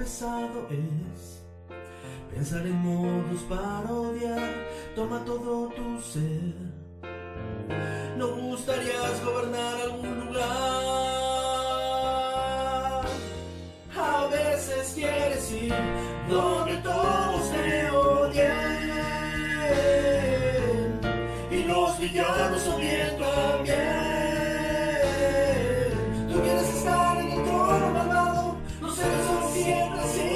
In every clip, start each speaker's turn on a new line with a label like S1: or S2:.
S1: pesado es pensar en modos para odiar, toma todo tu ser. ¿No gustarías gobernar algún lugar? A veces quieres ir donde todos te odien y los villanos odien también. Tú quieres estar en el trono malvado, los seres son siempre así.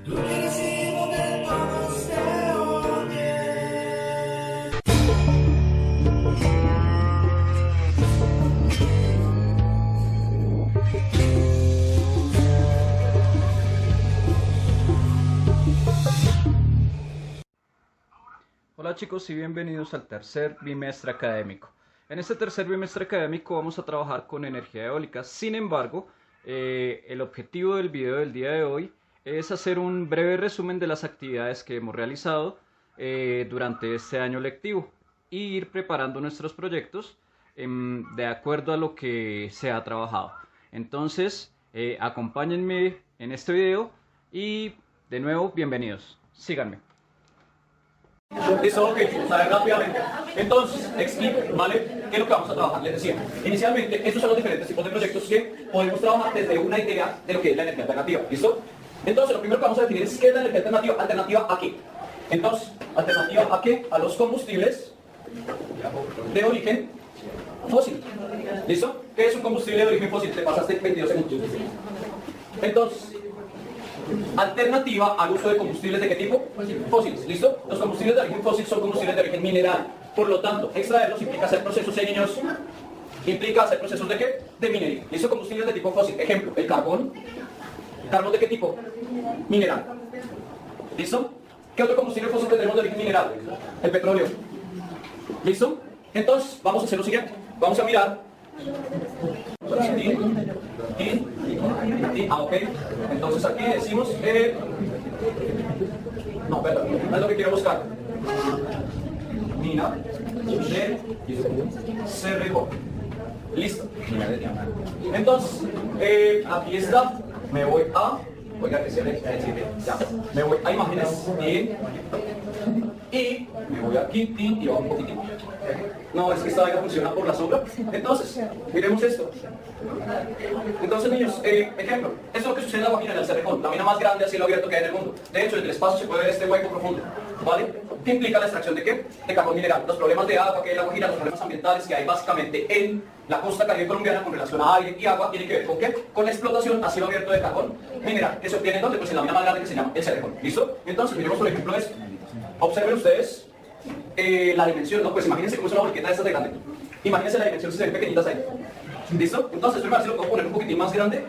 S1: Tú quieres ir donde todos te odien.
S2: Hola chicos y bienvenidos al tercer bimestre académico. En este tercer bimestre académico vamos a trabajar con energía eólica. Sin embargo, el objetivo del video del día de hoy es hacer un breve resumen de las actividades que hemos realizado durante este año lectivo y ir preparando nuestros proyectos de acuerdo a lo que se ha trabajado. Entonces, acompáñenme en este video y de nuevo, bienvenidos. Síganme.
S3: Listo, ok, vamos a ver rápidamente. Entonces, explico, ¿vale? ¿Qué es lo que vamos a trabajar? Les decía, inicialmente, estos son los diferentes tipos de proyectos que podemos trabajar desde una idea de lo que es la energía alternativa, ¿listo? Entonces, lo primero que vamos a definir es qué es la energía alternativa. ¿Alternativa a qué? Entonces, ¿alternativa a qué? A los combustibles de origen fósil, ¿listo? ¿Qué es un combustible de origen fósil? Te pasaste 22 segundos. Entonces, alternativa al uso de combustibles de qué tipo? Fósiles, ¿listo? Los combustibles de origen fósil son combustibles de origen mineral. Por lo tanto, extraerlos implica hacer procesos niños. Implica hacer procesos de qué? De minería. ¿Listo? Combustibles de tipo fósil. Ejemplo, el carbón. ¿Carbón de qué tipo? Mineral. ¿Listo? ¿Qué otro combustible fósil tenemos de origen mineral? El petróleo. ¿Listo? Entonces, vamos a hacer lo siguiente. Vamos a mirar. Ok. Entonces aquí decimos no, perdón, no es lo que quiero buscar. Mina de Cerrejón. Listo. Entonces, aquí está. Me voy a. Oiga, que se ve. Ya. Me voy a imágenes. Y me voy aquí y bajo un poquitito. No, es que esta vaina funciona por la sombra. Entonces, miremos esto. Entonces, niños, ejemplo, esto es lo que sucede en la vagina del Cerrejón, la mina más grande a cielo abierto que hay en el mundo. De hecho, en el espacio se puede ver este hueco profundo, ¿vale? ¿Qué implica la extracción de qué? De carbón mineral. Los problemas de agua que hay en la vagina, los problemas ambientales que hay básicamente en la costa caribe colombiana con relación a aire y agua, tienen que ver con qué? Con la explotación a cielo abierto de carbón mineral, que se obtiene ¿dónde? Pues en la mina más grande que se llama el Cerrejón. ¿Listo? Entonces, miremos por ejemplo esto. Observen ustedes la dimensión, ¿no? Pues imagínense cómo es una volqueta de estas de grande. Imagínense la dimensión si se ven pequeñitas ahí. ¿Listo? Entonces, primero si lo puedo poner un poquitín más grande.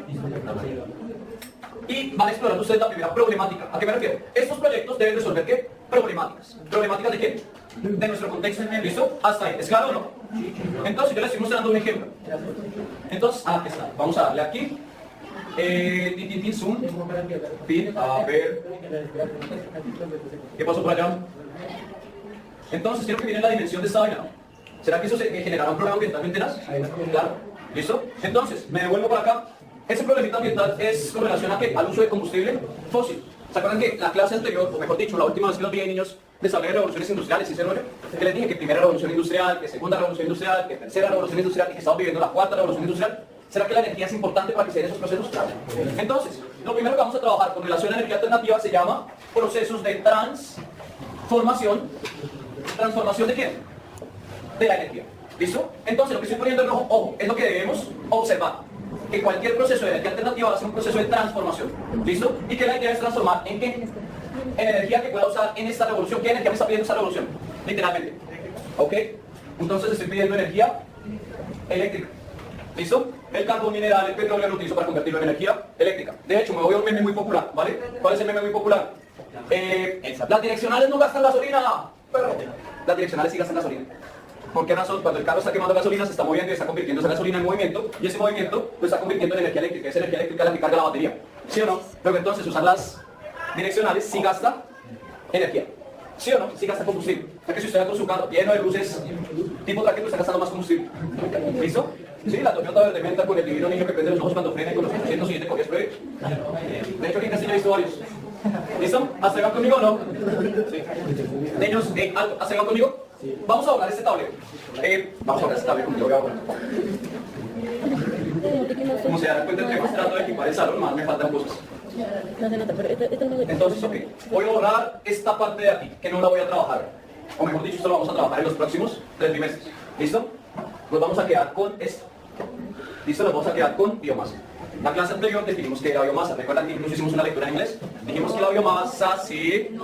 S3: Y van explorando ustedes la primera problemática. ¿A qué me refiero? Estos proyectos deben resolver ¿qué? Problemáticas. ¿Problemáticas de qué? De nuestro contexto. ¿Listo? Hasta ahí. ¿Es claro o no? Entonces, yo les estoy mostrando un ejemplo. Entonces, aquí está. Vamos a darle aquí. Zoom. Fin. A ver. ¿Qué pasó por allá? Entonces, quiero que miren la dimensión de esta vaina. ¿Será que eso generará un problema ambiental tenaz? Claro. ¿Listo? Entonces, me devuelvo para acá. Ese problemita ambiental es con relación a ¿qué? Al uso de combustible fósil. ¿Se acuerdan que la clase anterior, o mejor dicho, la última vez que los vi, niños, les hablé de revoluciones industriales y ese rollo? Que les dije que primera revolución industrial, que segunda revolución industrial, que tercera revolución industrial y que estamos viviendo la cuarta revolución industrial. ¿Será que la energía es importante para que se den esos procesos? Claro. Entonces, lo primero que vamos a trabajar con relación a energía alternativa se llama procesos de transformación. ¿Transformación de qué? De la energía. ¿Listo? Entonces, lo que estoy poniendo en rojo, ojo, es lo que debemos observar. Que cualquier proceso de energía alternativa va a ser un proceso de transformación. ¿Listo? Y que la idea es transformar ¿en qué? En energía que pueda usar en esta revolución. ¿Qué energía me está pidiendo esta revolución? Literalmente. ¿Ok? Entonces estoy pidiendo energía eléctrica. ¿Listo? El carbón mineral, el petróleo lo utilizo para convertirlo en energía eléctrica. De hecho, me voy a un meme muy popular, ¿vale? ¿Cuál es el meme muy popular? Las direccionales no gastan gasolina. Pero las direccionales sí gastan gasolina. ¿Por qué razón? Cuando el carro está quemando gasolina, se está moviendo y está convirtiendo esa gasolina en movimiento, y ese movimiento lo está convirtiendo en energía eléctrica. Es energía eléctrica la que carga la batería. ¿Sí o no? Pero entonces usar las direccionales sí gasta energía. ¿Sí o no? Sí gasta combustible. O sea que si usted va con su carro lleno de luces tipo traque, pues está gastando más combustible. ¿Listo? Sí, la Toyota verde menta con el divino niño que prende los ojos cuando frena y con los 800 siguientes copias pruebe. De hecho, aquí en Castilla he visto varios. ¿Listo? ¿Hasta ahí van conmigo o no? Sí. Niños, alto, ¿hasta ahí van conmigo? Vamos a borrar este tablero. Vamos a borrar este tablero como yo voy a borrar. Como se darán cuenta, entre más trato de equipar el salón, más me faltan cosas.
S4: No se nota, pero esto no me...
S3: Entonces, ok, voy a borrar esta parte de aquí, que no la voy a trabajar. O mejor dicho, esto lo vamos a trabajar en los próximos 3 trimestres. ¿Listo? Nos vamos a quedar con esto. ¿Listo? Nos vamos a quedar con biomasa. La clase anterior definimos que era biomasa. ¿Recuerdan que incluso hicimos una lectura en inglés? Dijimos que la biomasa, sí...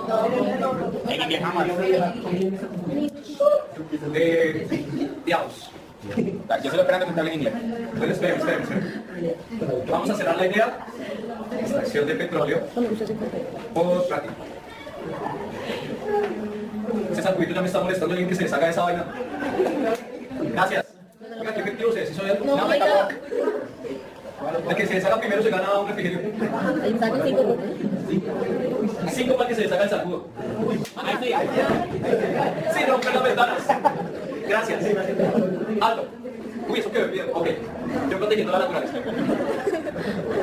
S3: digamos.
S5: Yo estoy esperando que me hable en inglés.
S3: Bueno, esperen. Vamos a cerrar la idea. Extracción de petróleo por práctica. Ese sacudito ya me está molestando alguien que se deshaga de esa vaina. Gracias. Oiga, qué efectivo se deshizo de él.
S4: No, oiga.
S3: El que se deshaga primero se gana un refrigerio.
S4: Ahí sacan 5.
S3: 5 para que se deshaga el sacudo. Sí, romper las ventanas. Gracias. Alto. Uy, eso quedó bien. Ok. Yo protegiendo la naturaleza.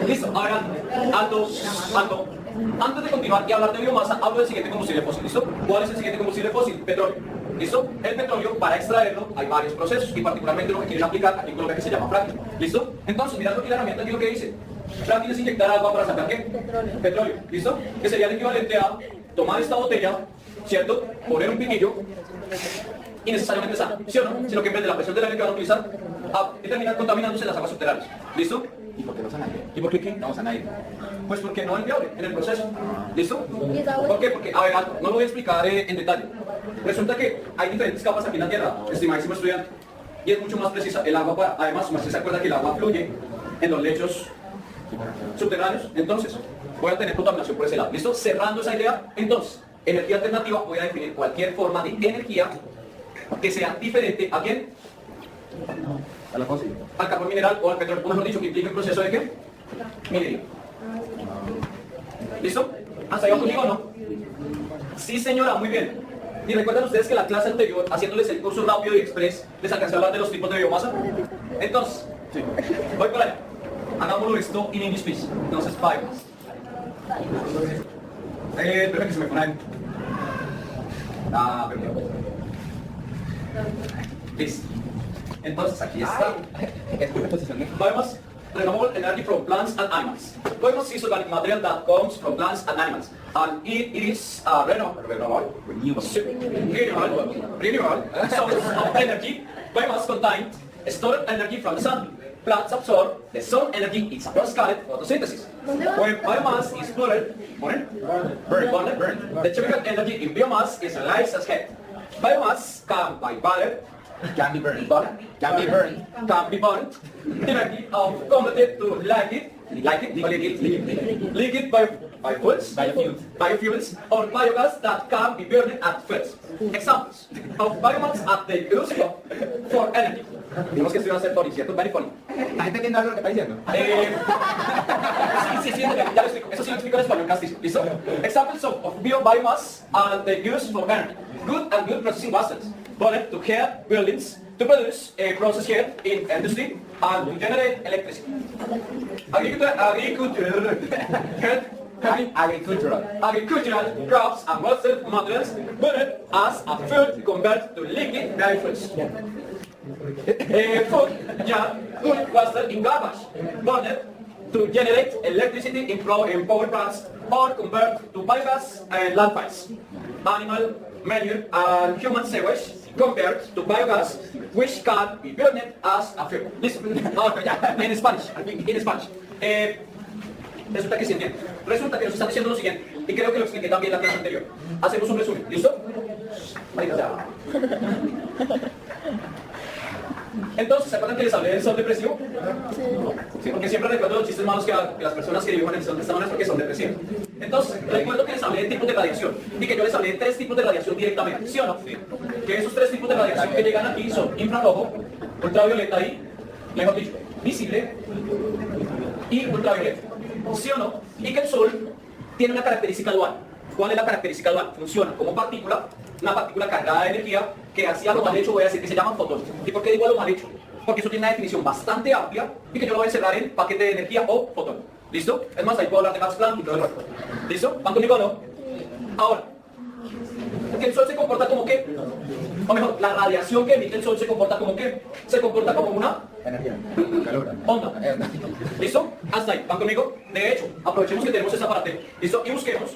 S3: Listo, adelante. Alto. Antes de continuar y hablar de biomasa, hablo del siguiente combustible fósil. ¿Listo? ¿Cuál es el siguiente combustible fósil? Petróleo. ¿Listo? El petróleo, para extraerlo, hay varios procesos y particularmente lo que quieren aplicar aquí en Colombia que se llama fracking. ¿Listo? Entonces, mirad aquí la herramienta aquí lo que dice. Fracking es inyectar agua para sacar ¿qué? Petróleo. ¿Listo? Que sería el equivalente a tomar esta botella, ¿cierto? Poner un piquillo y necesariamente sano, ¿sí o no? Sino que en vez de la presión del aire que van a utilizar, y terminar contaminándose las aguas subterráneas. ¿Listo?
S5: ¿Y por qué no sana?
S3: ¿Y por qué qué?
S5: No sana ahí.
S3: Pues porque no es viable en el proceso. ¿Listo? ¿Por qué? Porque, a ver, alto, no lo voy a explicar en detalle. Resulta que hay diferentes capas aquí en la Tierra, estimadísimo estudiante, y es mucho más precisa. El agua, además, usted se acuerda que el agua fluye en los lechos subterráneos, entonces voy a tener contaminación por ese lado. ¿Listo? Cerrando esa idea, entonces, energía alternativa, voy a definir cualquier forma de energía que sea diferente a quién?
S5: A la fósil.
S3: Al carbón mineral o al petróleo, o mejor dicho, que implica un proceso de qué? Minería. ¿Listo? ¿Hasta ahí va conmigo o no? Sí, señora, muy bien. ¿Y recuerdan ustedes que la clase anterior, haciéndoles el curso rápido y express, les alcancé a hablar de los tipos de biomasa? Entonces, voy por allá. Hagámoslo esto en English, please. Entonces, biomass. Espera que se me pone ahí. Perdón. Listo. Entonces, aquí está.
S5: Escucha posición de...
S3: Biomass, renewable energy from plants and animals. Biomass is organic material that comes from plants and animals, and it is a renewable source of energy. Biomass contains stored energy from the sun. Plants absorb the sun energy in processed photosynthesis. When biomass is burned, the chemical energy in biomass is realized as heat. Biomass can be burned.
S5: Can be burned. Can be burned
S3: Directly converted to liquid biofuels or biogas that can be burned at first. Examples of biomass at the use for energy. Digamos que esto iba a ser funny, ¿cierto? Very funny.
S5: ¿Estás entendiendo algo de lo que está diciendo?
S3: Sí, ya lo explico. Eso sí lo explico en español castizo. ¿Listo? Examples of biomass and the use for energy. Good and good processing vessels. Burned to heat buildings to produce a process heat in industry and to generate electricity. Agricultural crops and water materials burned as a fuel converted to liquid biofuels. Food, food waste in garbage, burned to generate electricity in power plants or convert to biogas and landfills. Animal manure and human sewage compared to biogas, which can be burned as a fuel. Listen, en Spanish, in Spanish. Resulta que se entiende. Resulta que nos están diciendo lo siguiente, y creo que lo expliqué también en la clase anterior. Hacemos un resumen, ¿listo? Marica, ya. Entonces, ¿se acuerdan que les hablé del sol depresivo? Sí, porque siempre recuerdo los chistes malos que las personas que dibujan el sol de esta manera es porque son depresivos. Entonces, recuerdo que les hablé de tipos de radiación y que yo les hablé de 3 tipos de radiación directamente, ¿sí o no? Que esos 3 tipos de radiación que llegan aquí son infrarrojo, ultravioleta y, mejor dicho, visible y ultravioleta, ¿sí o no? Y que el sol tiene una característica dual. ¿Cuál es la característica dual? Funciona como partícula, una partícula cargada de energía que así a lo mal hecho voy a decir que se llaman fotones. ¿Y por qué digo a lo mal hecho? porque eso tiene una definición bastante amplia y que yo lo voy a encerrar en paquete de energía o fotón. ¿Listo? Es más, ahí puedo hablar de Max Planck y todo el resto. ¿Listo? ¿Van conmigo o no? Ahora, que el Sol se comporta como qué, o mejor, la radiación que emite el Sol se comporta como qué, se comporta como una
S5: Energía. Calor.
S3: onda. ¿Listo? Hasta ahí, ¿van conmigo? De hecho, aprovechemos que tenemos ese aparato. ¿Listo? Y busquemos,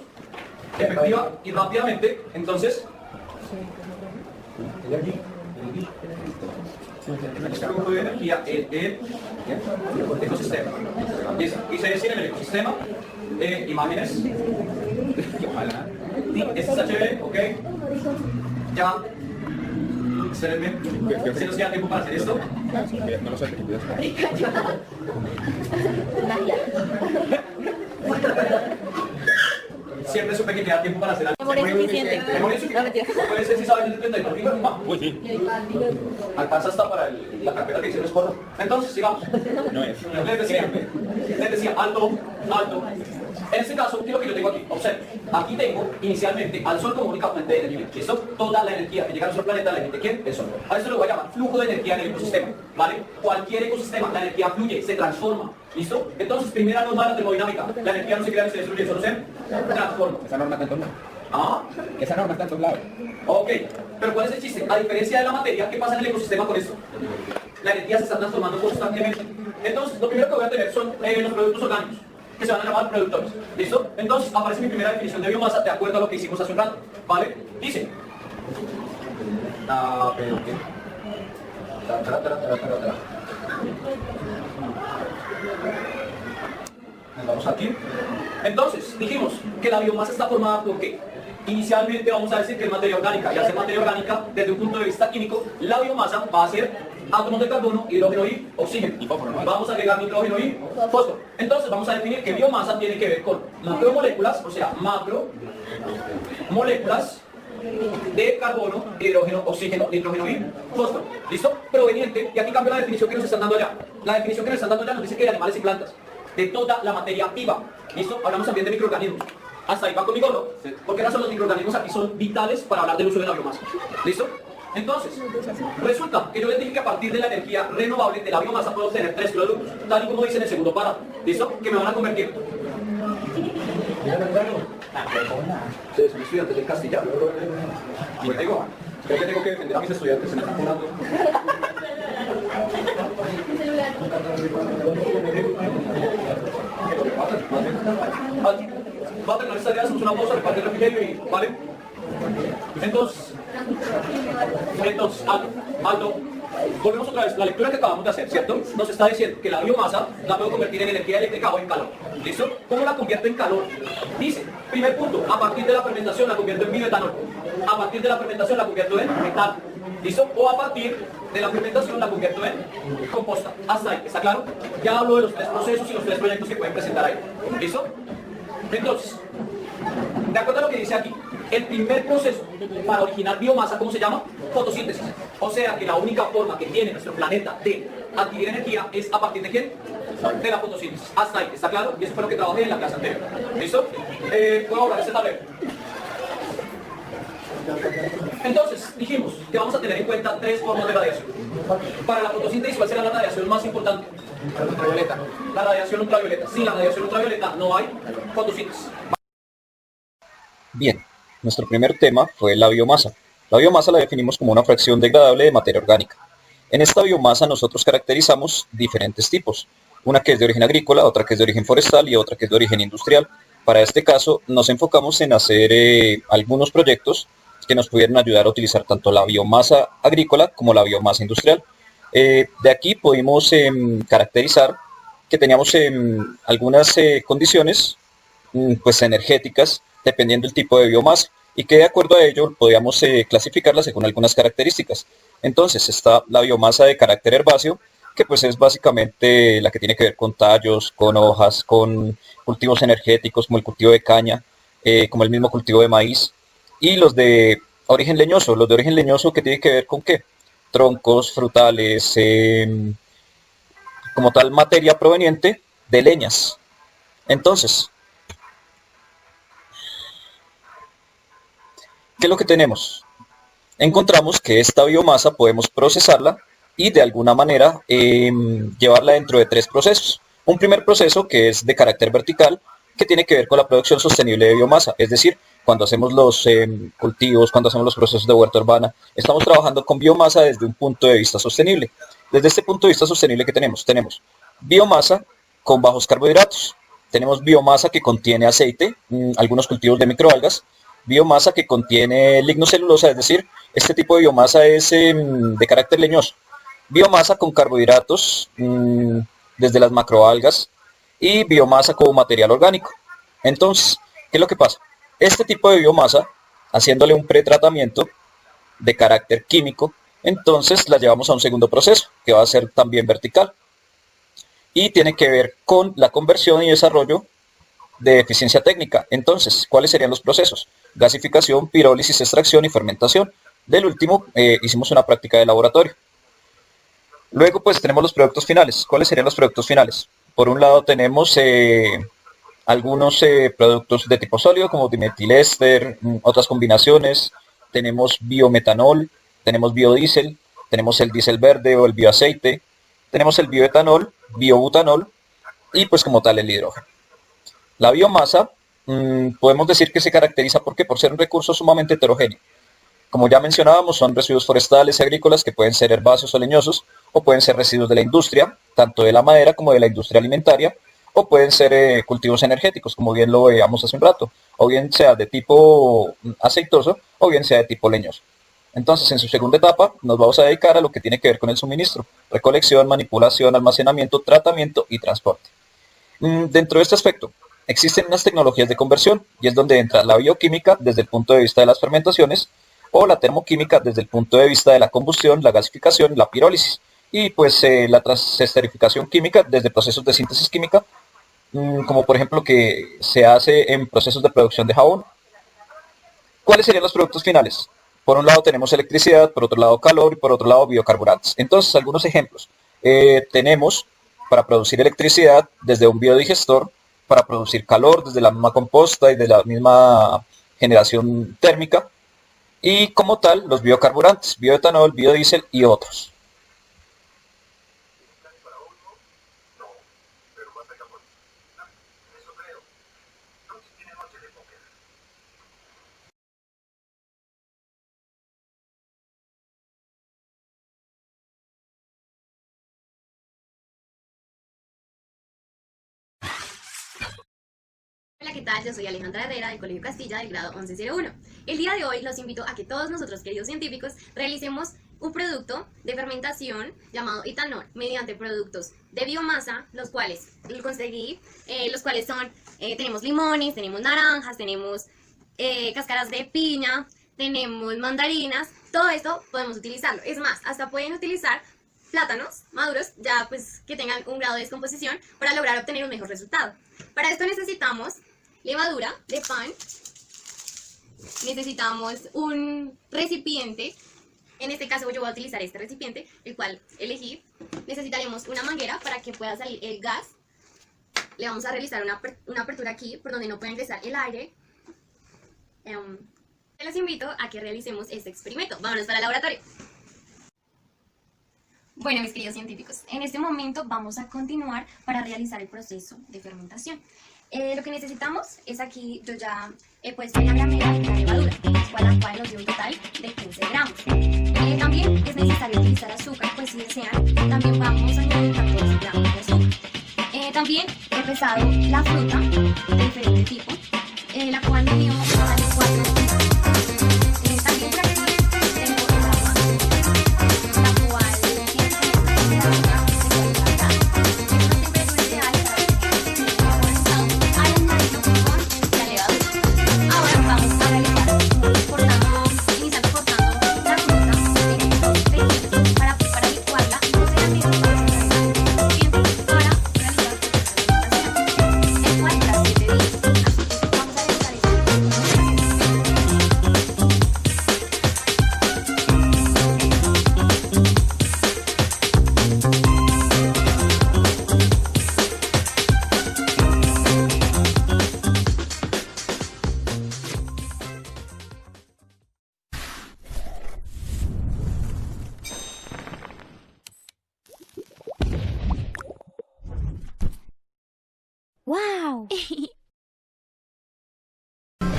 S3: efectiva y rápidamente, entonces, el flujo de energía en el ecosistema. ¿Listo? Y se decide en el ecosistema, imágenes, SSHB, ok, ya, espérenme, si nos queda tiempo para hacer esto.
S5: No lo sé.
S3: Siempre supe que queda tiempo para hacer algo.
S4: Memoria suficiente.
S3: Memoria
S4: No,
S3: suficiente.
S4: mentira.
S3: Puede ser si sabes de 32 gigas,
S5: Uy, sí.
S3: alcanza hasta para la carpeta que hicieron porno. Entonces, sigamos.
S5: No es.
S3: Les decía, alto, alto. En este caso, ¿qué es lo que yo tengo aquí? Observen, aquí tengo inicialmente al Sol como única fuente de energía. ¿Listo? Toda la energía que llega a nuestro planeta la emite ¿quién? El Sol. A esto lo voy a llamar flujo de energía en el ecosistema, ¿vale? Cualquier ecosistema, la energía fluye, se transforma. ¿Listo? Entonces, primera norma de la termodinámica, la energía no se crea ni se destruye, solo se transforma.
S5: Esa norma está en todos lados.
S3: ¿Ah?
S5: Esa norma está en todos lados.
S3: Ok, pero ¿cuál es el chiste? A diferencia de la materia, ¿qué pasa en el ecosistema con esto? La energía se está transformando constantemente. Entonces, lo primero que voy a tener son los productos orgánicos, que se van a llamar productores. ¿Listo? Entonces, aparece mi primera definición de biomasa de acuerdo a lo que hicimos hace un rato. ¿Vale? Dice. Pero ¿qué? Nos vamos aquí. Entonces, dijimos que la biomasa está formada por ¿qué? Inicialmente vamos a decir que es materia orgánica, y al ser materia orgánica, desde un punto de vista químico, la biomasa va a ser átomos de carbono, hidrógeno y oxígeno. Vamos a agregar nitrógeno y fósforo. Entonces vamos a definir que biomasa tiene que ver con macromoléculas, o sea, macromoléculas de carbono, hidrógeno, oxígeno, nitrógeno y fósforo. ¿Listo? Proveniente, y aquí cambia la definición que nos están dando allá. La definición que nos están dando allá nos dice que de animales y plantas, de toda la materia viva. ¿Listo? Hablamos también de microorganismos. Hasta ahí va conmigo, ¿no? ¿Por qué razón los microorganismos aquí son vitales para hablar del uso de la biomasa? ¿Listo? Entonces, resulta que yo les dije que a partir de la energía renovable de la biomasa puedo obtener tres productos, tal y como dice en el segundo párrafo. ¿Listo? Que me van a convertir. Ustedes son estudiantes del castellano. Pues digo, creo que tengo que defender a mis estudiantes en el campeonato. Va a terminar esta idea, hacemos una pausa, repartir el refrigerio y, ¿vale? Entonces, alto. Volvemos otra vez, la lectura que acabamos de hacer, ¿cierto? Nos está diciendo que la biomasa la puedo convertir en energía eléctrica o en calor. ¿Listo? ¿Cómo la convierto en calor? Dice, primer punto, a partir de la fermentación la convierto en bioetanol. A partir de la fermentación la convierto en metano. ¿Listo? O a partir de la fermentación la convierto en composta. Hasta ahí, ¿está claro? Ya hablo de los tres procesos y los tres proyectos que pueden presentar ahí. ¿Listo? Entonces, de acuerdo a lo que dice aquí, el primer proceso para originar biomasa, ¿cómo se llama? Fotosíntesis. O sea que la única forma que tiene nuestro planeta de adquirir energía es a partir de ¿quién? De la fotosíntesis. Hasta ahí, ¿está claro? Y eso fue lo que trabajé en la clase anterior. ¿Listo? Voy a borrar este tablero. Entonces, dijimos que vamos a tener en cuenta tres formas de radiación. Para la fotosíntesis, ¿cuál será la radiación más importante?
S5: Ultravioleta.
S3: La radiación ultravioleta. Sin la radiación ultravioleta no hay fotosíntesis.
S6: Bien, nuestro primer tema fue la biomasa. La biomasa la definimos como una fracción degradable de materia orgánica. En esta biomasa nosotros caracterizamos diferentes tipos. Una que es de origen agrícola, otra que es de origen forestal y otra que es de origen industrial. Para este caso nos enfocamos en hacer algunos proyectos que nos pudieran ayudar a utilizar tanto la biomasa agrícola como la biomasa industrial. De aquí pudimos caracterizar que teníamos algunas condiciones pues energéticas dependiendo del tipo de biomasa y que de acuerdo a ello podíamos clasificarla según algunas características. Entonces está la biomasa de carácter herbáceo, que pues es básicamente la que tiene que ver con tallos, con hojas, con cultivos energéticos como el cultivo de caña, como el mismo cultivo de maíz, y los de origen leñoso que tiene que ver con ¿qué? Troncos, frutales, como tal materia proveniente de leñas. Entonces, ¿qué es lo que tenemos? Encontramos que esta biomasa podemos procesarla y de alguna manera llevarla dentro de 3 procesos. Un primer proceso que es de carácter vertical, que tiene que ver con la producción sostenible de biomasa, es decir, cuando hacemos los cultivos, cuando hacemos los procesos de huerta urbana, estamos trabajando con biomasa desde un punto de vista sostenible. Desde este punto de vista sostenible que tenemos biomasa con bajos carbohidratos, tenemos biomasa que contiene aceite, algunos cultivos de microalgas, biomasa que contiene lignocelulosa, es decir, este tipo de biomasa es de carácter leñoso, biomasa con carbohidratos desde las macroalgas y biomasa como material orgánico. Entonces, ¿qué es lo que pasa? Este tipo de biomasa, haciéndole un pretratamiento de carácter químico, entonces la llevamos a un segundo proceso, que va a ser también vertical, y tiene que ver con la conversión y desarrollo de eficiencia técnica. Entonces, ¿cuáles serían los procesos? Gasificación, pirólisis, extracción y fermentación. Del último, hicimos una práctica de laboratorio. Luego, pues, tenemos los productos finales. ¿Cuáles serían los productos finales? Por un lado, tenemos algunos productos de tipo sólido, como dimetiléster, otras combinaciones. Tenemos biometanol, tenemos biodiesel, tenemos el diésel verde o el bioaceite, tenemos el bioetanol, biobutanol y pues como tal el hidrógeno. La biomasa podemos decir que se caracteriza por ser un recurso sumamente heterogéneo. Como ya mencionábamos, son residuos forestales y agrícolas que pueden ser herbáceos o leñosos, o pueden ser residuos de la industria, tanto de la madera como de la industria alimentaria, o pueden ser cultivos energéticos, como bien lo veíamos hace un rato, o bien sea de tipo aceitoso, o bien sea de tipo leñoso. Entonces, en su segunda etapa, nos vamos a dedicar a lo que tiene que ver con el suministro, recolección, manipulación, almacenamiento, tratamiento y transporte. Dentro de este aspecto, existen unas tecnologías de conversión, y es donde entra la bioquímica desde el punto de vista de las fermentaciones, o la termoquímica desde el punto de vista de la combustión, la gasificación, la pirólisis, y pues la esterificación química desde procesos de síntesis química, como por ejemplo que se hace en procesos de producción de jabón. ¿Cuáles serían los productos finales? Por un lado tenemos electricidad, por otro lado calor y por otro lado biocarburantes. Entonces, algunos ejemplos. Tenemos para producir electricidad desde un biodigestor, para producir calor desde la misma composta y de la misma generación térmica, y como tal los biocarburantes, bioetanol, biodiesel y otros.
S7: Hola, ¿qué tal? Yo soy Alejandra Herrera del Colegio Castilla del grado 1101. El día de hoy los invito a que todos nosotros, queridos científicos, realicemos un producto de fermentación llamado etanol mediante productos de biomasa, los cuales conseguí, los cuales son, tenemos limones, tenemos naranjas, tenemos cáscaras de piña, tenemos mandarinas. Todo esto podemos utilizarlo. Es más, hasta pueden utilizar plátanos maduros, ya pues que tengan un grado de descomposición, para lograr obtener un mejor resultado. Para esto necesitamos levadura de pan, necesitamos un recipiente, en este caso yo voy a utilizar este recipiente, el cual elegí. Necesitaremos una manguera para que pueda salir el gas. Le vamos a realizar una apertura aquí, por donde no puede ingresar el aire. Les invito a que realicemos este experimento. Vámonos para el laboratorio. Bueno, mis queridos científicos, en este momento vamos a continuar para realizar el proceso de fermentación. Lo que necesitamos es aquí, yo ya he puesto en la medida de la levadura, la cual nos dio un total de 15 gramos. También es necesario utilizar azúcar, pues si desean, también vamos a añadir 14 gramos de azúcar. También he pesado la fruta de diferente tipo, la cual me dio un total de 4 gramos. También por aquí tengo el agua, la cual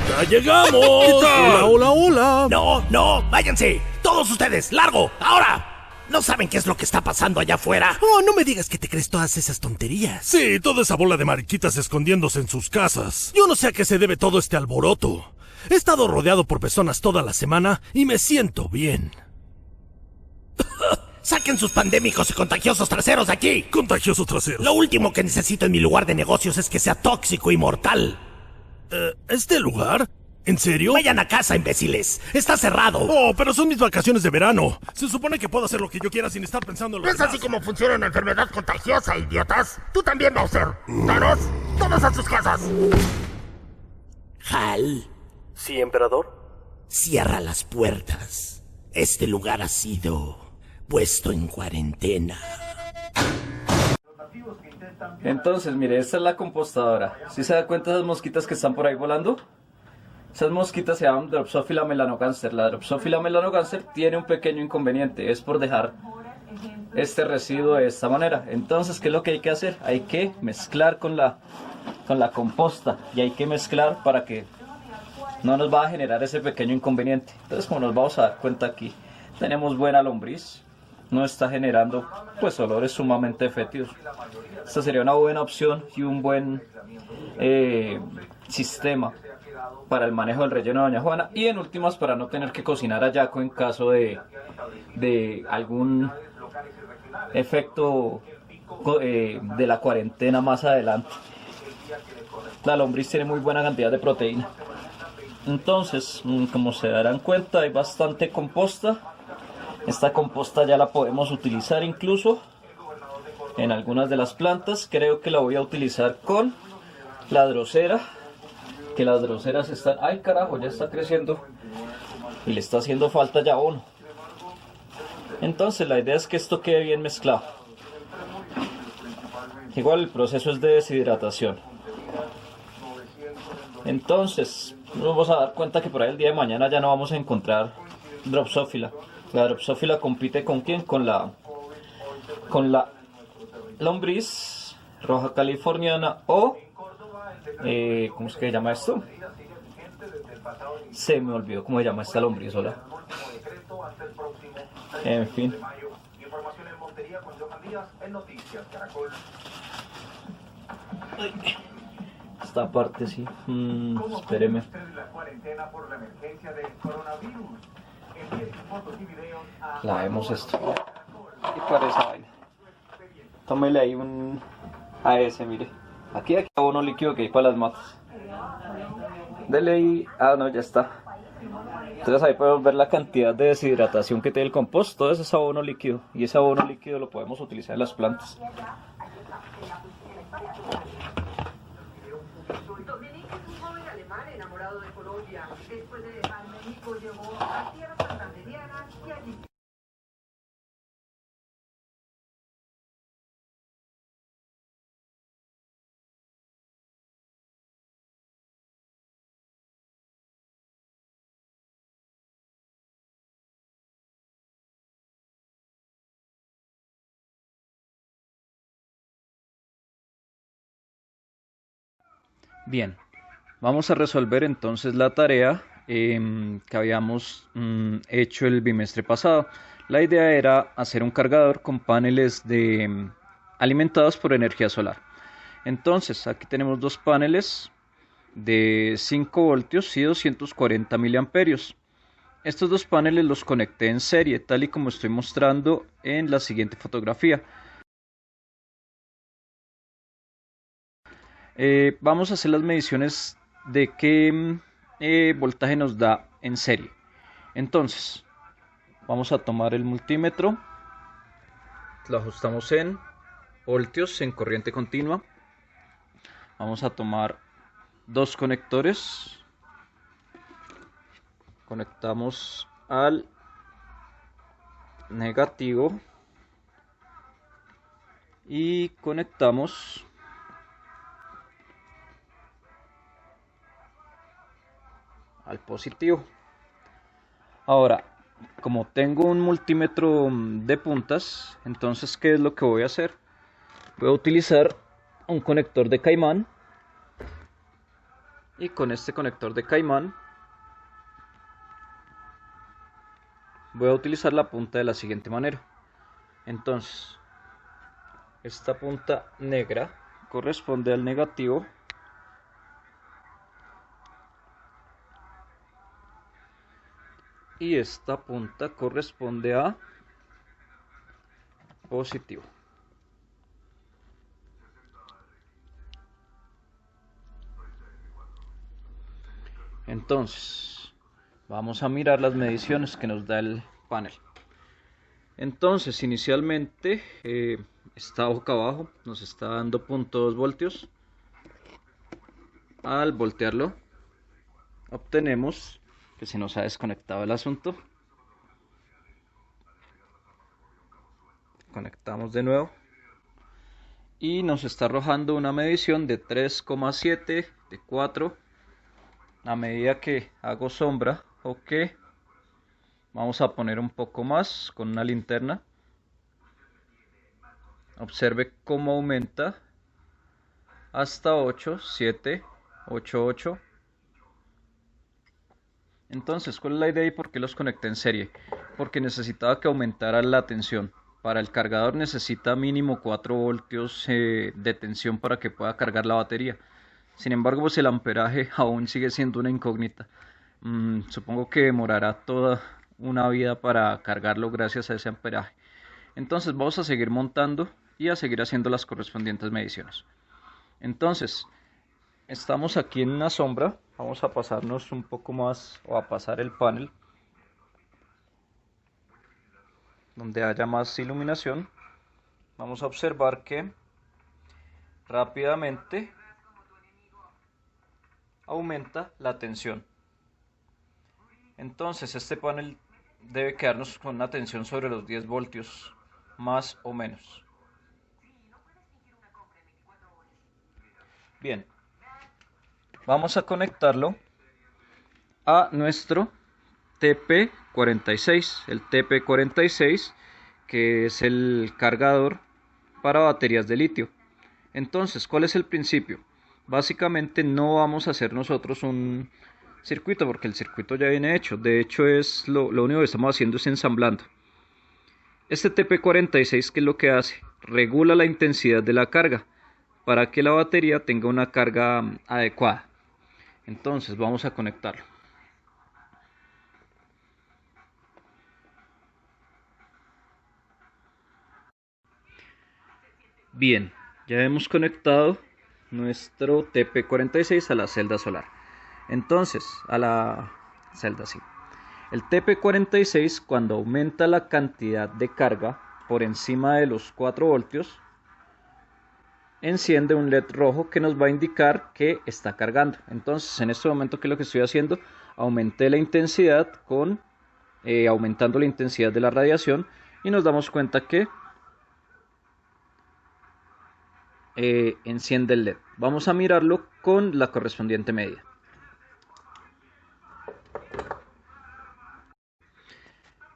S8: ¡Ya llegamos! ¿Qué tal? Hola, hola. No, váyanse. Todos ustedes, largo, ahora. ¿No saben qué es lo que está pasando allá afuera? Oh, no me digas que te crees todas esas tonterías. Sí, toda esa bola de mariquitas escondiéndose en sus casas. Yo no sé a qué se debe todo este alboroto. He estado rodeado por personas toda la semana y me siento bien. ¡Saquen sus pandémicos y contagiosos traseros de aquí! ¿Contagiosos traseros? Lo último que necesito en mi lugar de negocios es que sea tóxico y mortal. ¿Este lugar? ¿En serio? Vayan a casa, imbéciles. Está cerrado. Oh, pero son mis vacaciones de verano. Se supone que puedo hacer lo que yo quiera sin estar pensando en lo demás. ¿Es así como funciona una enfermedad contagiosa, idiotas? Tú también, Bowser. Thanos, todos a sus casas. Hal. ¿Sí, emperador? Cierra las puertas. Este lugar ha sido puesto en cuarentena.
S2: Entonces, mire, esta es la compostadora. ¿Sí se da cuenta de esas mosquitas que están por ahí volando? Esas mosquitas se llaman Drosophila melanogaster. La Drosophila melanogaster tiene un pequeño inconveniente, es por dejar este residuo de esta manera. Entonces, ¿qué es lo que hay que hacer? Hay que mezclar con la composta y hay que mezclar para que no nos va a generar ese pequeño inconveniente. Entonces, como nos vamos a dar cuenta aquí, tenemos buena lombriz, no está generando pues olores sumamente fétidos. Esta sería una buena opción y un buen sistema para el manejo del relleno de Doña Juana, y en últimas para no tener que cocinar a Yaco en caso de algún efecto de la cuarentena más adelante. La lombriz tiene muy buena cantidad de proteína. Entonces, como se darán cuenta, hay bastante composta. Esta composta ya la podemos utilizar incluso en algunas de las plantas. Creo que la voy a utilizar con la drosera, que las droseras están... ¡Ay, carajo! Ya está creciendo y le está haciendo falta ya abono. Entonces la idea es que esto quede bien mezclado. Igual el proceso es de deshidratación. Entonces nos vamos a dar cuenta que por ahí el día de mañana ya no vamos a encontrar Drosophila. La Drosophila compite ¿con quién? Con la lombriz roja californiana o ¿cómo es que se llama esto? Se me olvidó cómo se llama esta lombriz, hola. En fin. Esta parte sí. Espéreme. Lavemos esto. Y para esa vaina. Tómele ahí un AS, mire. Aquí abono líquido que hay para las matas. Dele ahí. Ah, no, ya está. Entonces ahí podemos ver la cantidad de deshidratación que tiene el compost. Todo eso es abono líquido. Y ese abono líquido lo podemos utilizar en las plantas. Bien, vamos a resolver entonces la tarea que habíamos hecho el bimestre pasado. La idea era hacer un cargador con paneles alimentados por energía solar. Entonces, aquí tenemos dos paneles de 5 voltios y 240 miliamperios. Estos dos paneles los conecté en serie, tal y como estoy mostrando en la siguiente fotografía. Vamos a hacer las mediciones de qué voltaje nos da en serie. Entonces, vamos a tomar el multímetro, lo ajustamos en voltios, en corriente continua. Vamos a tomar dos conectores, conectamos al negativo y conectamos al positivo. Ahora, como tengo un multímetro de puntas, entonces ¿qué es lo que voy a hacer? Voy a utilizar un conector de caimán Y con este conector de Caimán voy a utilizar la punta de la siguiente manera. Entonces, esta punta negra corresponde al negativo y esta punta corresponde a positivo. Entonces, vamos a mirar las mediciones que nos da el panel. Entonces, inicialmente está boca abajo, nos está dando 0.2 voltios. Al voltearlo, obtenemos que se nos ha desconectado el asunto. Conectamos de nuevo y nos está arrojando una medición de 3,7, de 4. A medida que hago sombra, ok, vamos a poner un poco más con una linterna. Observe cómo aumenta hasta 8, 7, 8, 8. Entonces, ¿cuál es la idea y por qué los conecté en serie? Porque necesitaba que aumentara la tensión. Para el cargador necesita mínimo 4 voltios de tensión para que pueda cargar la batería. Sin embargo, pues el amperaje aún sigue siendo una incógnita. Supongo que demorará toda una vida para cargarlo gracias a ese amperaje. Entonces vamos a seguir montando y a seguir haciendo las correspondientes mediciones. Entonces, estamos aquí en una sombra. Vamos a pasarnos un poco más o a pasar el panel donde haya más iluminación. Vamos a observar que rápidamente aumenta la tensión. Entonces este panel debe quedarnos con una tensión sobre los 10 voltios más o menos. Bien, vamos a conectarlo a nuestro TP46, el TP46 que es el cargador para baterías de litio. Entonces, ¿cuál es el principio? Básicamente no vamos a hacer nosotros un circuito porque el circuito ya viene hecho. De hecho, lo único que estamos haciendo es ensamblando. Este TP46, ¿qué es lo que hace? Regula la intensidad de la carga para que la batería tenga una carga adecuada. Entonces, vamos a conectarlo. Bien, ya hemos conectado nuestro TP46 a la celda solar. Entonces, a la celda sí. El TP46 cuando aumenta la cantidad de carga por encima de los 4 voltios, enciende un LED rojo que nos va a indicar que está cargando. Entonces, en este momento, ¿qué es lo que estoy haciendo? Aumenté la intensidad aumentando la intensidad de la radiación y nos damos cuenta que enciende el LED. Vamos a mirarlo con la correspondiente medida.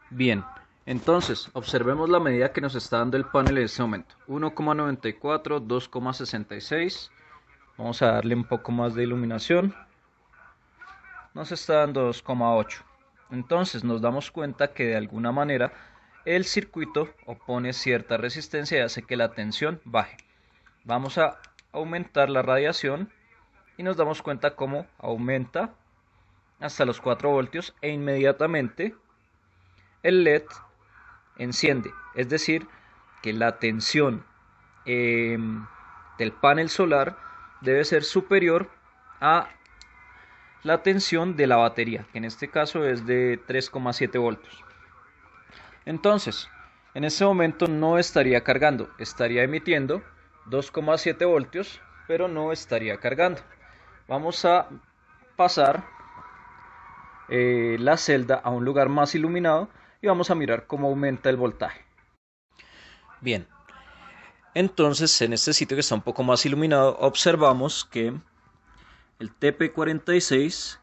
S2: Bien, entonces observemos la medida que nos está dando el panel en este momento. 1,94, 2,66. Vamos a darle un poco más de iluminación. Nos está dando 2,8. Entonces nos damos cuenta que de alguna manera el circuito opone cierta resistencia y hace que la tensión baje. Vamos a aumentar la radiación y nos damos cuenta cómo aumenta hasta los 4 voltios e inmediatamente el LED enciende. Es decir, que la tensión del panel solar debe ser superior a la tensión de la batería, que en este caso es de 3,7 voltios. Entonces, en este momento no estaría cargando, estaría emitiendo 2,7 voltios, pero no estaría cargando. Vamos a pasar la celda a un lugar más iluminado y vamos a mirar cómo aumenta el voltaje. Bien, entonces en este sitio que está un poco más iluminado observamos que el TP46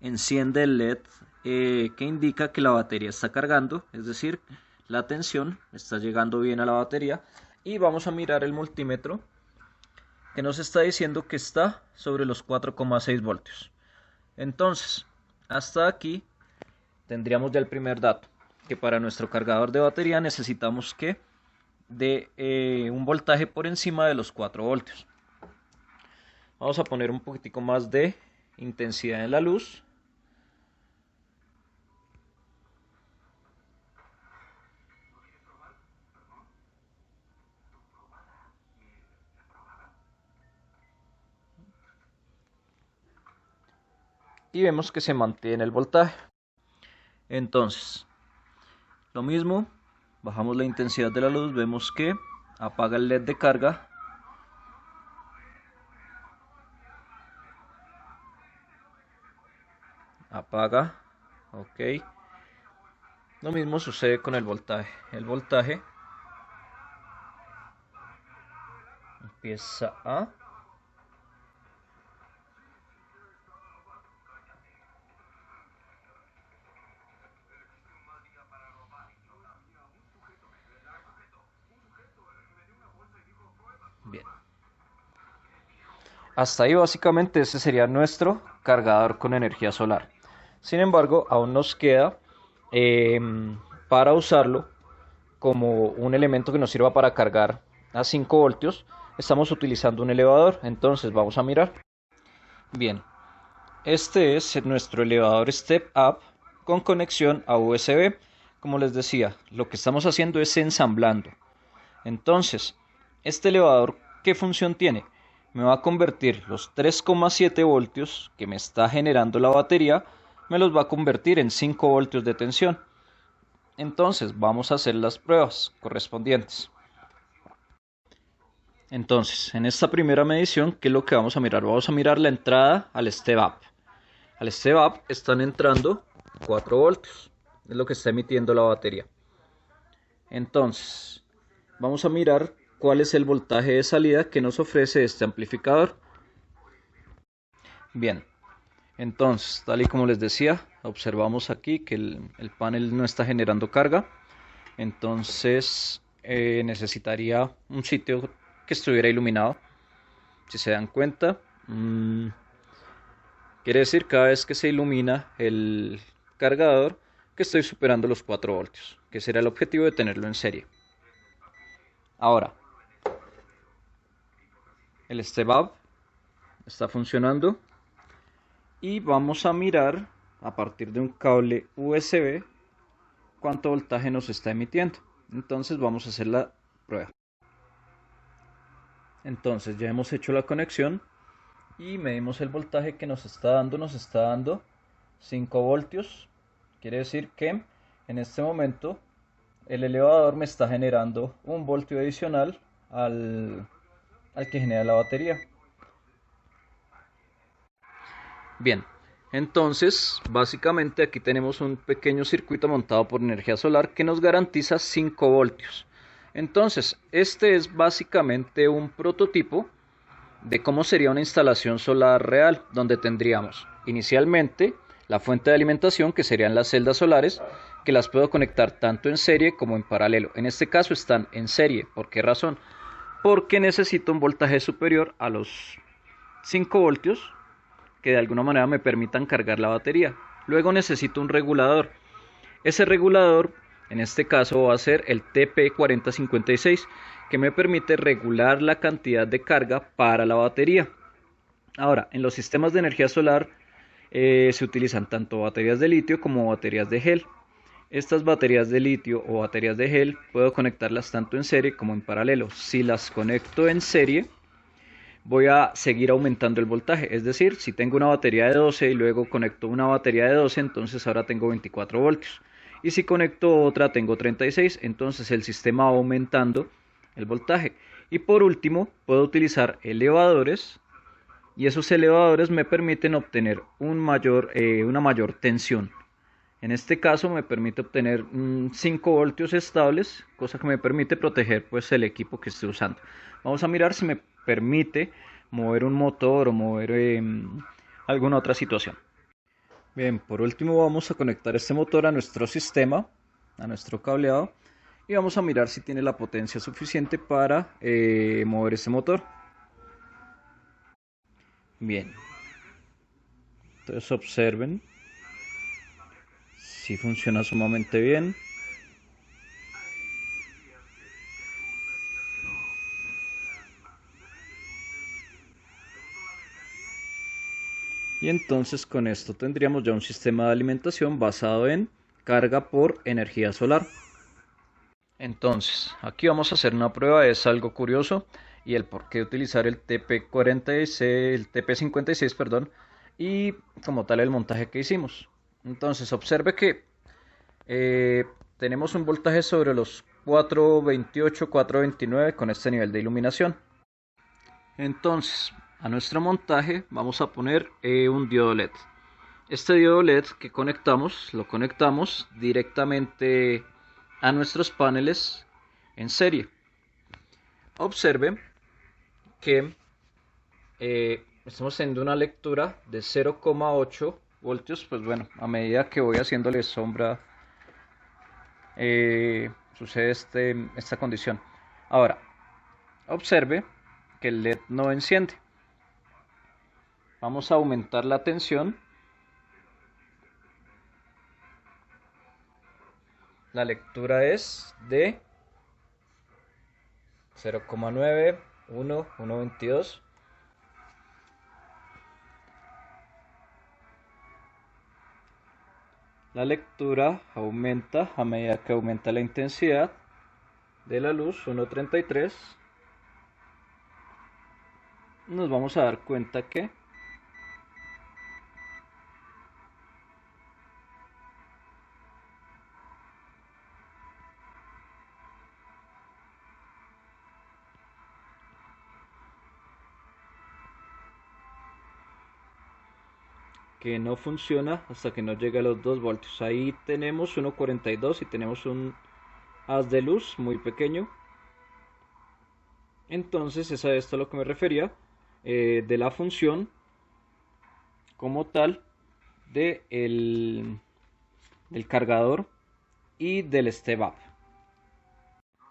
S2: enciende el LED que indica que la batería está cargando, es decir, la tensión está llegando bien a la batería. Y vamos a mirar el multímetro que nos está diciendo que está sobre los 4,6 voltios. Entonces, hasta aquí tendríamos ya el primer dato, que para nuestro cargador de batería necesitamos que dé un voltaje por encima de los 4 voltios. Vamos a poner un poquitico más de intensidad en la luz. Y vemos que se mantiene el voltaje. Entonces, lo mismo, bajamos la intensidad de la luz, vemos que apaga el LED de carga. Apaga, ok. Lo mismo sucede con el voltaje. El voltaje empieza a bien. Hasta ahí básicamente ese sería nuestro cargador con energía solar. Sin embargo, aún nos queda para usarlo como un elemento que nos sirva para cargar a 5 voltios. Estamos utilizando un elevador, entonces vamos a mirar. Bien, este es nuestro elevador Step Up con conexión a USB. Como les decía, lo que estamos haciendo es ensamblando. Entonces, este elevador, ¿qué función tiene? Me va a convertir los 3,7 voltios que me está generando la batería, me los va a convertir en 5 voltios de tensión. Entonces vamos a hacer las pruebas correspondientes. Entonces, en esta primera medición, ¿qué es lo que vamos a mirar? Vamos a mirar la entrada al Step Up. Al Step Up están entrando 4 voltios, es lo que está emitiendo la batería. Entonces, vamos a mirar cuál es el voltaje de salida que nos ofrece este amplificador. Bien, entonces, tal y como les decía, observamos aquí que el panel no está generando carga. Entonces, necesitaría un sitio que estuviera iluminado. Si se dan cuenta, quiere decir cada vez que se ilumina el cargador que estoy superando los 4 voltios, que será el objetivo de tenerlo en serie. Ahora, el Step Up está funcionando y vamos a mirar a partir de un cable USB cuánto voltaje nos está emitiendo. Entonces vamos a hacer la prueba. Entonces ya hemos hecho la conexión y medimos el voltaje que nos está dando 5 voltios. Quiere decir que en este momento el elevador me está generando un voltio adicional al que genera la batería. Bien, entonces básicamente aquí tenemos un pequeño circuito montado por energía solar que nos garantiza 5 voltios. Entonces, este es básicamente un prototipo de cómo sería una instalación solar real, donde tendríamos inicialmente la fuente de alimentación, que serían las celdas solares, que las puedo conectar tanto en serie como en paralelo. En este caso están en serie. ¿Por qué razón? Porque necesito un voltaje superior a los 5 voltios que de alguna manera me permitan cargar la batería. Luego necesito un regulador. Ese regulador, en este caso, va a ser el TP4056, que me permite regular la cantidad de carga para la batería. Ahora, en los sistemas de energía solar se utilizan tanto baterías de litio como baterías de gel. Estas baterías de litio o baterías de gel puedo conectarlas tanto en serie como en paralelo. Si las conecto en serie, voy a seguir aumentando el voltaje. Es decir, si tengo una batería de 12 y luego conecto una batería de 12, entonces ahora tengo 24 voltios. Y si conecto otra, tengo 36, entonces el sistema va aumentando el voltaje. Y por último, puedo utilizar elevadores, y esos elevadores me permiten obtener una mayor tensión. En este caso me permite obtener 5 voltios estables, cosa que me permite proteger pues el equipo que estoy usando. Vamos a mirar si me permite mover un motor o mover alguna otra situación. Bien, por último vamos a conectar este motor a nuestro sistema, a nuestro cableado, y vamos a mirar si tiene la potencia suficiente para mover este motor. Bien. Entonces observen. Si funciona sumamente bien. Y entonces con esto tendríamos ya un sistema de alimentación basado en carga por energía solar. Entonces, aquí vamos a hacer una prueba, es algo curioso, y el por qué utilizar el TP46, el TP56, perdón, y como tal el montaje que hicimos. Entonces, observe que tenemos un voltaje sobre los 428, 429 con este nivel de iluminación. Entonces, a nuestro montaje vamos a poner un diodo LED. Este diodo LED que conectamos, lo conectamos directamente a nuestros paneles en serie. Observe que estamos haciendo una lectura de 0,8 voltios. Pues bueno, a medida que voy haciéndole sombra sucede esta condición. Ahora, observe que el LED no enciende. Vamos a aumentar la tensión. La lectura es de 0,9, 1, 1,22. La lectura aumenta a medida que aumenta la intensidad de la luz, 1,33. Nos vamos a dar cuenta que no funciona hasta que no llegue a los 2 voltios. Ahí tenemos 1,42 y tenemos un haz de luz muy pequeño. Entonces es a esto a lo que me refería, de la función como tal del cargador y del step up.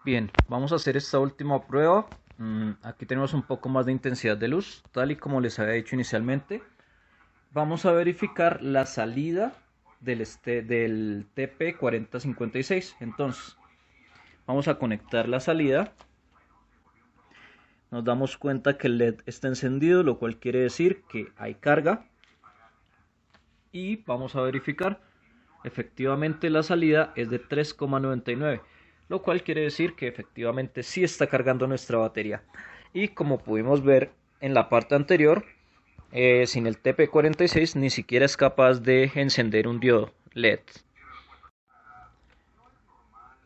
S2: Bien, vamos a hacer esta última prueba. Aquí tenemos un poco más de intensidad de luz, tal y como les había dicho inicialmente. Vamos a verificar la salida del TP4056. Entonces, vamos a conectar la salida. Nos damos cuenta que el LED está encendido, lo cual quiere decir que hay carga. Y vamos a verificar. Efectivamente la salida es de 3,99, lo cual quiere decir que efectivamente sí está cargando nuestra batería. Y como pudimos ver en la parte anterior, sin el TP46 ni siquiera es capaz de encender un diodo LED.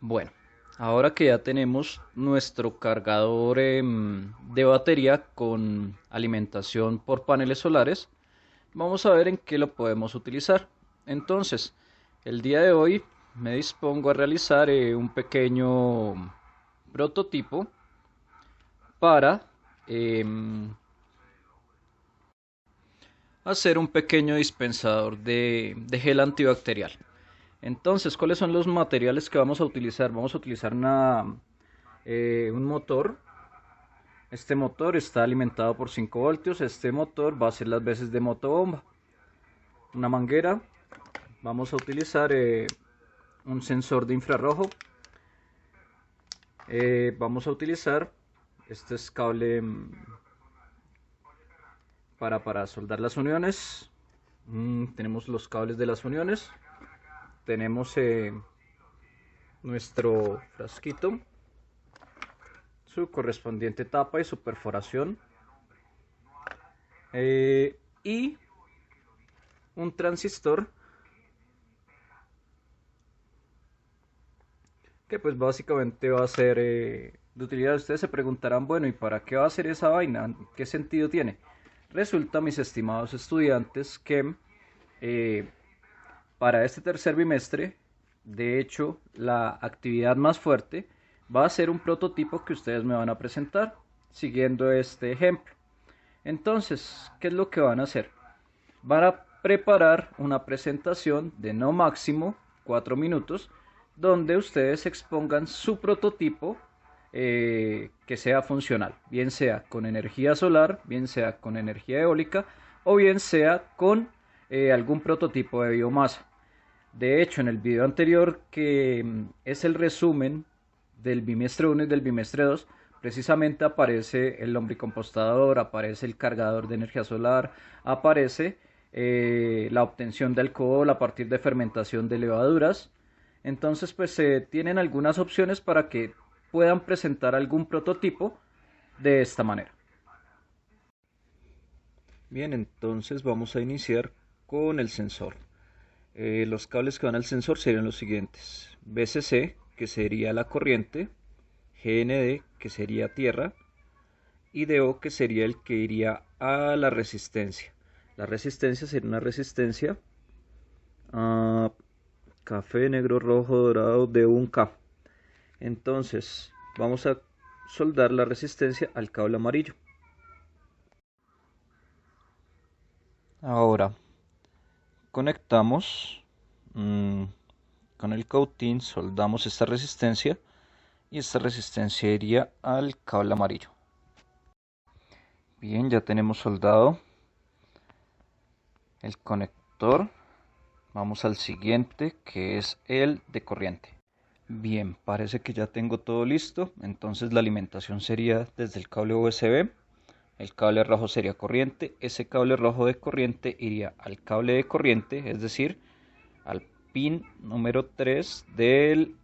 S2: Bueno, ahora que ya tenemos nuestro cargador de batería con alimentación por paneles solares, vamos a ver en qué lo podemos utilizar. Entonces, el día de hoy me dispongo a realizar un pequeño prototipo para hacer un pequeño dispensador de gel antibacterial. Entonces, ¿cuáles son los materiales que vamos a utilizar? Vamos a utilizar un motor. Este motor está alimentado por 5 voltios. Este motor va a hacer las veces de motobomba. Una manguera. Vamos a utilizar un sensor de infrarrojo. Vamos a utilizar este es cable para soldar las uniones. Tenemos los cables de las uniones. Tenemos nuestro frasquito, su correspondiente tapa y su perforación, y un transistor que pues básicamente va a ser de utilidad. Ustedes se preguntarán, bueno, ¿y para qué va a ser esa vaina? ¿Qué sentido tiene? Resulta, mis estimados estudiantes, que para este tercer bimestre, de hecho, la actividad más fuerte va a ser un prototipo que ustedes me van a presentar, siguiendo este ejemplo. Entonces, ¿qué es lo que van a hacer? Van a preparar una presentación de no máximo 4 minutos, donde ustedes expongan su prototipo que sea funcional, bien sea con energía solar, bien sea con energía eólica o bien sea con algún prototipo de biomasa. De hecho, en el video anterior, que es el resumen del bimestre 1 y del bimestre 2, precisamente aparece el lombricompostador, aparece el cargador de energía solar, aparece la obtención de alcohol a partir de fermentación de levaduras. Entonces, pues se tienen algunas opciones para que puedan presentar algún prototipo de esta manera. Bien, entonces vamos a iniciar con el sensor. Los cables que van al sensor serían los siguientes: VCC, que sería la corriente; GND, que sería tierra; y DO, que sería el que iría a la resistencia. La resistencia sería una resistencia café, negro, rojo, dorado de 1K. Entonces vamos a soldar la resistencia al cable amarillo. Ahora conectamos con el cautín, soldamos esta resistencia y esta resistencia iría al cable amarillo. Bien, ya tenemos soldado el conector. Vamos al siguiente, que es el de corriente. Bien, parece que ya tengo todo listo. Entonces la alimentación sería desde el cable USB. El cable rojo sería corriente. Ese cable rojo de corriente iría al cable de corriente, es decir, al pin número 3 del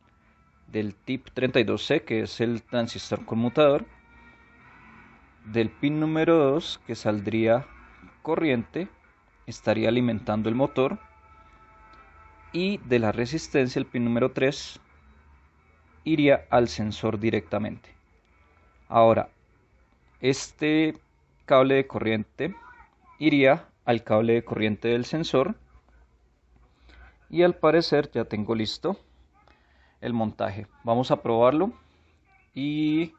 S2: tip 32C, que es el transistor conmutador. Del pin número 2, que saldría corriente, estaría alimentando el motor. Y de la resistencia, el pin número 3 iría al sensor directamente. Ahora, este cable de corriente iría al cable de corriente del sensor. Y al parecer ya tengo listo el montaje. Vamos a probarlo y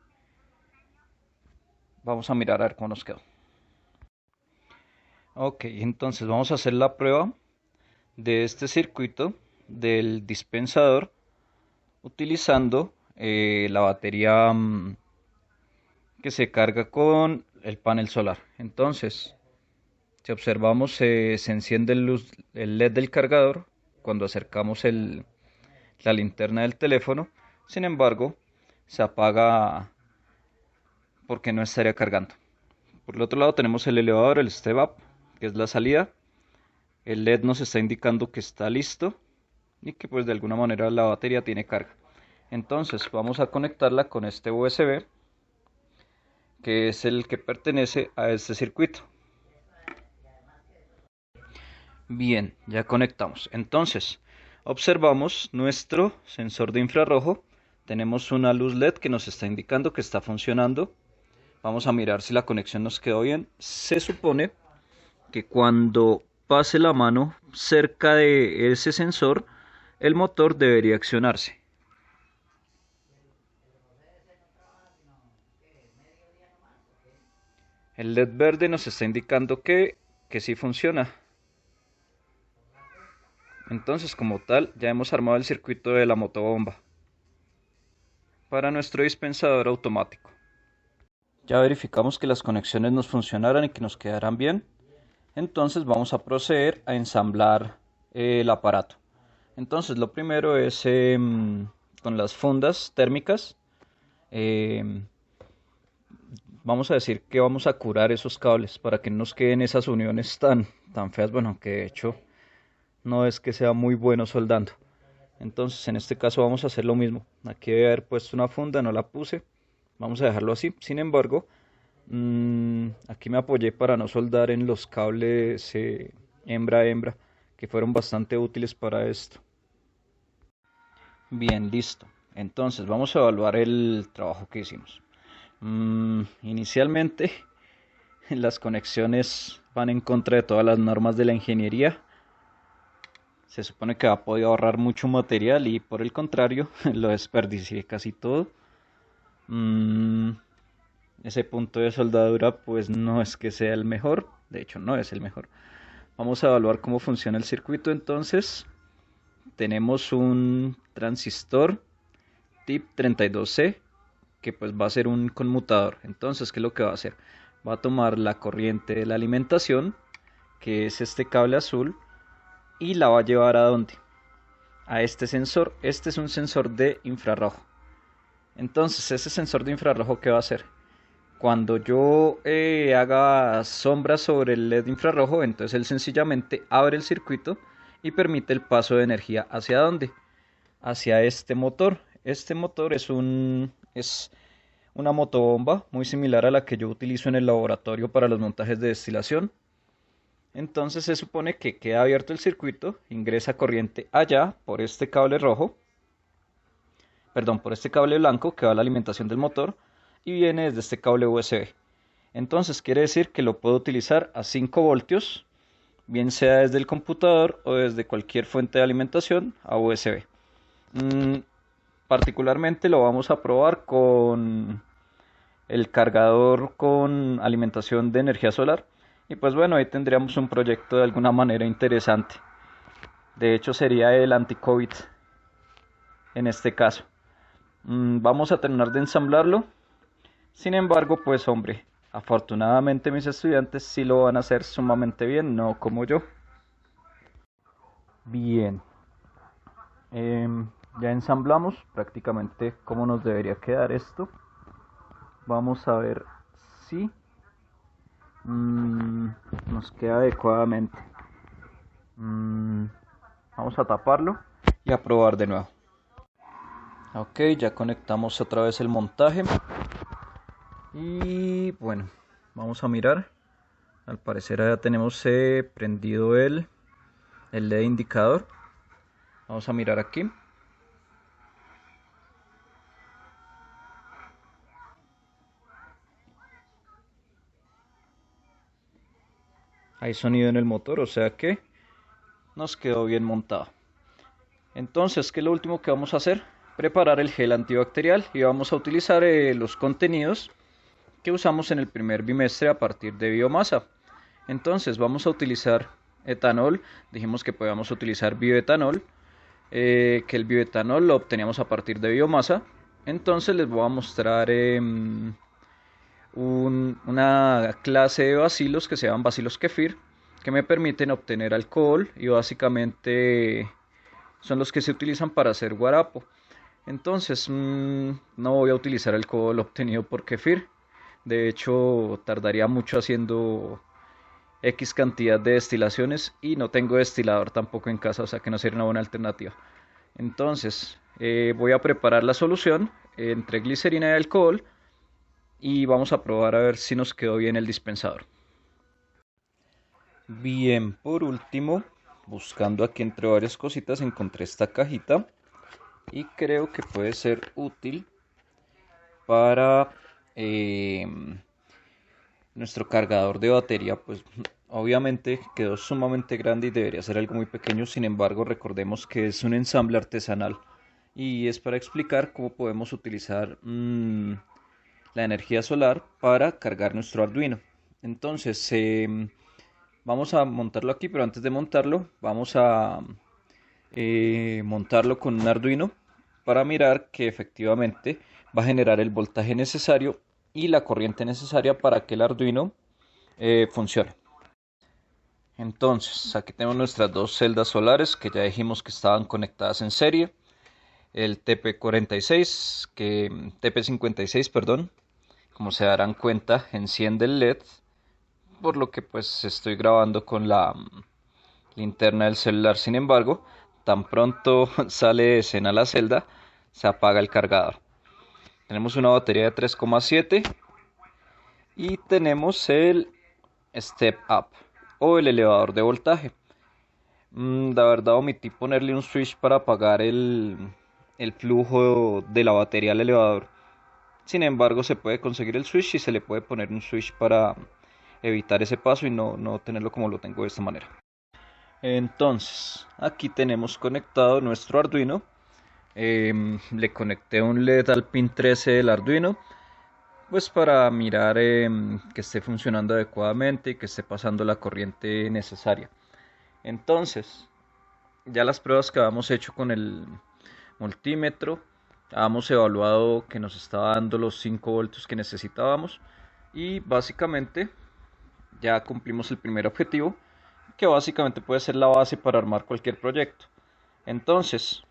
S2: vamos a mirar a ver cómo nos quedó. Ok, entonces vamos a hacer la prueba de este circuito del dispensador utilizando la batería que se carga con el panel solar. Entonces, si observamos, se enciende el LED del cargador cuando acercamos la linterna del teléfono. Sin embargo, se apaga porque no estaría cargando. Por el otro lado tenemos el elevador, el step up, que es la salida. El LED nos está indicando que está listo y que pues de alguna manera la batería tiene carga. Entonces vamos a conectarla con este USB, que es el que pertenece a este circuito. Bien, ya conectamos. Entonces observamos nuestro sensor de infrarrojo. Tenemos una luz LED que nos está indicando que está funcionando. Vamos a mirar si la conexión nos quedó bien. Se supone que cuando pase la mano cerca de ese sensor, el motor debería accionarse. El LED verde nos está indicando que sí funciona. Entonces, como tal, ya hemos armado el circuito de la motobomba para nuestro dispensador automático. Ya verificamos que las conexiones nos funcionaran y que nos quedaran bien. Entonces vamos a proceder a ensamblar el aparato. Entonces lo primero es con las fundas térmicas. Vamos a decir que vamos a curar esos cables para que no nos queden esas uniones tan feas. Bueno, que de hecho no es que sea muy bueno soldando. Entonces en este caso vamos a hacer lo mismo. Aquí debe haber puesto una funda, no la puse. Vamos a dejarlo así. Sin embargo, aquí me apoyé para no soldar en los cables hembra a hembra, que fueron bastante útiles para esto. Bien, listo. Entonces vamos a evaluar el trabajo que hicimos. Inicialmente las conexiones van en contra de todas las normas de la ingeniería. Se supone que va a poder ahorrar mucho material y por el contrario lo desperdicié casi todo. Ese punto de soldadura pues no es que sea el mejor, de hecho no es el mejor. Vamos a evaluar cómo funciona el circuito. Entonces tenemos un transistor tip 32C que pues va a ser un conmutador. Entonces, ¿qué es lo que va a hacer? Va a tomar la corriente de la alimentación, que es este cable azul, y la va a llevar ¿a dónde? A este sensor. Este es un sensor de infrarrojo. Entonces, ese sensor de infrarrojo, ¿qué va a hacer? Cuando yo haga sombras sobre el LED infrarrojo, entonces él sencillamente abre el circuito y permite el paso de energía. ¿Hacia dónde? Hacia este motor. Este motor es una motobomba muy similar a la que yo utilizo en el laboratorio para los montajes de destilación. Entonces se supone que queda abierto el circuito, ingresa corriente allá por este cable rojo, perdón, por este cable blanco que va a la alimentación del motor y viene desde este cable USB. Entonces quiere decir que lo puedo utilizar a 5 voltios, bien sea desde el computador o desde cualquier fuente de alimentación a USB. Particularmente lo vamos a probar con el cargador con alimentación de energía solar. Y pues bueno, ahí tendríamos un proyecto de alguna manera interesante. De hecho sería el anti-COVID en este caso. Vamos a terminar de ensamblarlo. Sin embargo, pues hombre, afortunadamente mis estudiantes sí lo van a hacer sumamente bien, no como yo. Bien. Ya ensamblamos prácticamente cómo nos debería quedar esto. Vamos a ver si nos queda adecuadamente. Vamos a taparlo y a probar de nuevo. Ok, ya conectamos otra vez el montaje. Y bueno, vamos a mirar. Al parecer ya tenemos prendido el LED indicador. Vamos a mirar aquí. Hay sonido en el motor, o sea que nos quedó bien montado. Entonces, ¿qué es lo último que vamos a hacer? Preparar el gel antibacterial y vamos a utilizar los contenidos que usamos en el primer bimestre a partir de biomasa. Entonces, vamos a utilizar etanol. Dijimos que podíamos utilizar bioetanol, que el bioetanol lo obteníamos a partir de biomasa. Entonces, les voy a mostrar una clase de bacilos que se llaman bacilos kefir, que me permiten obtener alcohol y básicamente son los que se utilizan para hacer guarapo. Entonces no voy a utilizar alcohol obtenido por kefir. De hecho tardaría mucho haciendo X cantidad de destilaciones y no tengo destilador tampoco en casa, o sea que no sería una buena alternativa. Entonces voy a preparar la solución entre glicerina y alcohol y vamos a probar a ver si nos quedó bien el dispensador. Bien, por último, buscando aquí entre varias cositas encontré esta cajita y creo que puede ser útil para nuestro cargador de batería. Pues obviamente quedó sumamente grande y debería ser algo muy pequeño, sin embargo recordemos que es un ensamble artesanal y es para explicar cómo podemos utilizar la energía solar para cargar nuestro Arduino. Entonces vamos a montarlo aquí, pero antes de montarlo vamos a montarlo con un Arduino para mirar que efectivamente va a generar el voltaje necesario y la corriente necesaria para que el Arduino funcione. Entonces aquí tenemos nuestras dos celdas solares que ya dijimos que estaban conectadas en serie. El TP56, TP56, perdón, como se darán cuenta, enciende el LED, por lo que pues estoy grabando con la linterna del celular. Sin embargo, tan pronto sale de escena la celda, se apaga el cargador. Tenemos una batería de 3,7 y tenemos el step up o el elevador de voltaje. La verdad omití ponerle un switch para apagar el flujo de la batería al elevador. Sin embargo, se puede conseguir el switch y se le puede poner un switch para evitar ese paso y no tenerlo como lo tengo de esta manera. Entonces, aquí tenemos conectado nuestro Arduino. Le conecté un LED al pin 13 del Arduino, pues para mirar que esté funcionando adecuadamente y que esté pasando la corriente necesaria. Entonces, ya las pruebas que habíamos hecho con el multímetro, hemos evaluado que nos estaba dando los 5 voltios que necesitábamos y básicamente ya cumplimos el primer objetivo, que básicamente puede ser la base para armar cualquier proyecto. Entonces,